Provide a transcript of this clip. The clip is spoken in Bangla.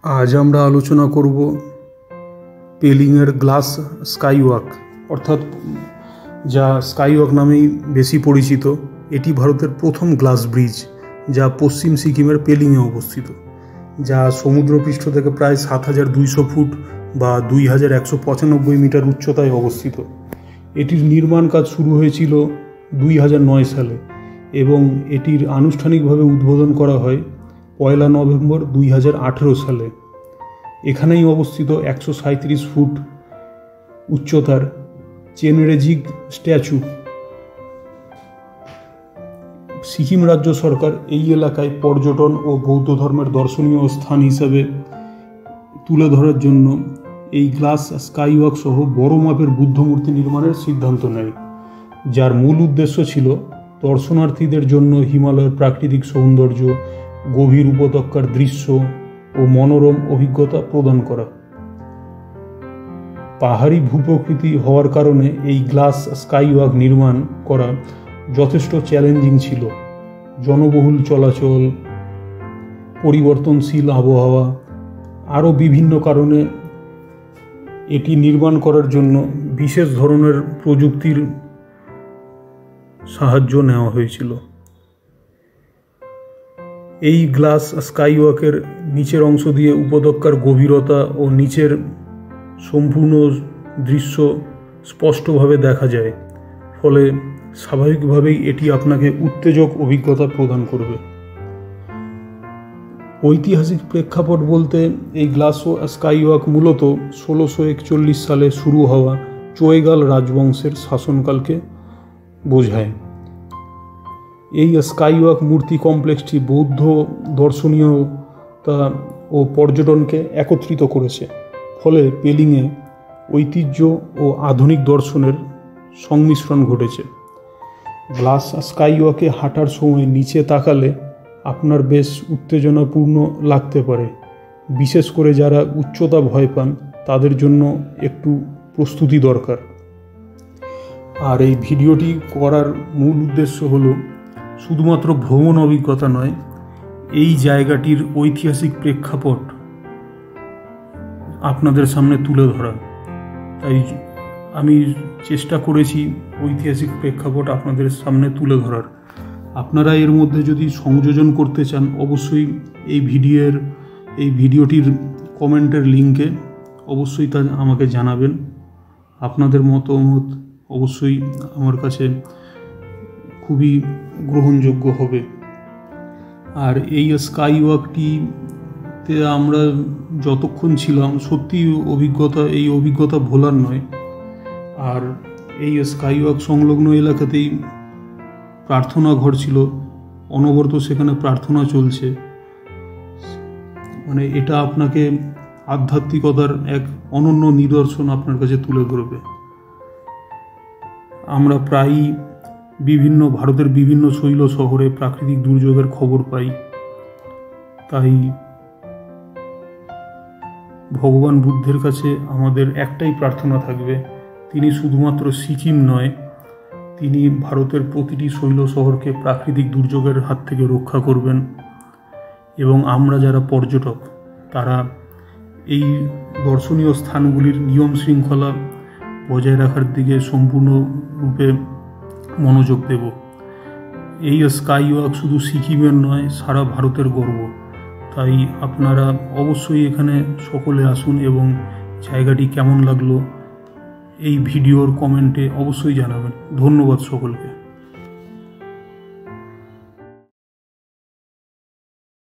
आज আমরা আলোচনা করব পেলিংয়ের গ্লাস স্কাইওয়াক অর্থাৎ যা স্কাইওয়াক নামেই বেশি পরিচিত। এটি ভারতের প্রথম গ্লাস ব্রিজ যা পশ্চিম সিকিমের পেলিংয়ে অবস্থিত, যা সমুদ্রপৃষ্ঠ থেকে প্রায় ৭,২০০ ফুট বা ২,১৯৫ মিটার উচ্চতায় অবস্থিত। এটির নির্মাণ কাজ শুরু হয়েছিল ২০০৯ সালে এবং এটির আনুষ্ঠানিকভাবে উদ্বোধন করা হয় ১ নভেম্বর ২০১৮ সালে। এখানেই অবস্থিত ১৩৭ ফুট উচ্চতার চেনরেজিক স্ট্যাচু। সিকিম রাজ্য সরকার এই এলাকায় পর্যটন ও বৌদ্ধ ধর্মের দর্শনীয় স্থান হিসাবে তুলে ধরার জন্য এই গ্লাস স্কাইওয়াক সহ বড় মাপের বুদ্ধ মূর্তি নির্মাণের সিদ্ধান্ত নেয়, যার মূল উদ্দেশ্য ছিল দর্শনার্থীদের জন্য হিমালয়ের প্রাকৃতিক সৌন্দর্য, গভীর উপত্যকার দৃশ্য ও মনোরম অভিজ্ঞতা প্রদান করা। পাহাড়ি ভূপ্রকৃতি হওয়ার কারণে এই গ্লাস স্কাইওয়াক নির্মাণ করা যথেষ্ট চ্যালেঞ্জিং ছিল। জনবহুল চলাচল, পরিবর্তনশীল আবহাওয়া আরও বিভিন্ন কারণে এটি নির্মাণ করার জন্য বিশেষ ধরনের প্রযুক্তির সাহায্য নেওয়া হয়েছিল। এই গ্লাস স্কাইওয়াকের নিচের অংশ দিয়ে উপত্যকার গভীরতা ও নিচের সম্পূর্ণ দৃশ্য স্পষ্টভাবে দেখা যায়, ফলে স্বাভাবিকভাবেই এটি আপনাকে উত্তেজক অভিজ্ঞতা প্রদান করবে। ঐতিহাসিক প্রেক্ষাপট বলতে এই গ্লাস স্কাইওয়াক মূলত ১৬৪১ সালে শুরু হওয়া চোয়েগাল রাজবংশের শাসনকালকে বোঝায়। এই স্কাইওয়াক মূর্তি কমপ্লেক্সটি বৌদ্ধ দর্শনীয়তা ও পর্যটনকে একত্রিত করেছে, ফলে পেলিংয়ে ঐতিহ্য ও আধুনিক দর্শনের সংমিশ্রণ ঘটেছে। গ্লাস স্কাইওয়াকে হাঁটার সময় নিচে তাকালে আপনার বেশ উত্তেজনাপূর্ণ লাগতে পারে, বিশেষ করে যারা উচ্চতা ভয় পান তাদের জন্য একটু প্রস্তুতি দরকার। আর এই ভিডিওটি করার মূল উদ্দেশ্য হলো শুধুমাত্র ভ্রমণ অভিজ্ঞতা নয়, এই জায়গাটির ঐতিহাসিক প্রেক্ষাপট আপনাদের সামনে তুলে ধরা। তাই আমি চেষ্টা করেছি ঐতিহাসিক প্রেক্ষাপট আপনাদের সামনে তুলে ধরার। আপনারা এর মধ্যে যদি সংযোজন করতে চান অবশ্যই এই ভিডিওটির কমেন্টের লিঙ্কে অবশ্যই তা আমাকে জানাবেন। আপনাদের মতামত অবশ্যই আমার কাছে খুবই গ্রহণযোগ্য হবে। আর এই স্কাইওয়াকটিতে আমরা যতক্ষণ ছিলাম সত্যি এই অভিজ্ঞতা ভোলার নয়। আর এই স্কাইওয়াক সংলগ্ন এলাকাতেই প্রার্থনা ঘর ছিল, অনবরত সেখানে প্রার্থনা চলছে। মানে এটা আপনাকে আধ্যাত্মিকতার এক অনন্য নিদর্শন আপনার কাছে তুলে ধরবে। আমরা প্রায়ই ভারতের বিভিন্ন শৈল শহরে প্রাকৃতিক দুর্যোগের খবর পাই, তাই ভগবান বুদ্ধের কাছে আমাদের একটাই প্রার্থনা থাকবে, তিনি শুধুমাত্র সিকিম নয়, তিনি ভারতের প্রতিটি শৈল শহরকে প্রাকৃতিক দুর্যোগের হাত থেকে রক্ষা করবেন এবং আমরা যারা পর্যটক তারা এই দর্শনীয় স্থানগুলির নিয়ম শৃঙ্খলা বজায় রাখার দিকে সম্পূর্ণরূপে মনোযোগ দেব। এই স্কাইওয়াক শুধু সিকিমের নয়, সারা ভারতের গর্ব। তাই আপনারা অবশ্যই এখানে সকলে আসুন এবং জায়গাটি কেমন লাগলো এই ভিডিওর কমেন্টে অবশ্যই জানাবেন। ধন্যবাদ সকলকে।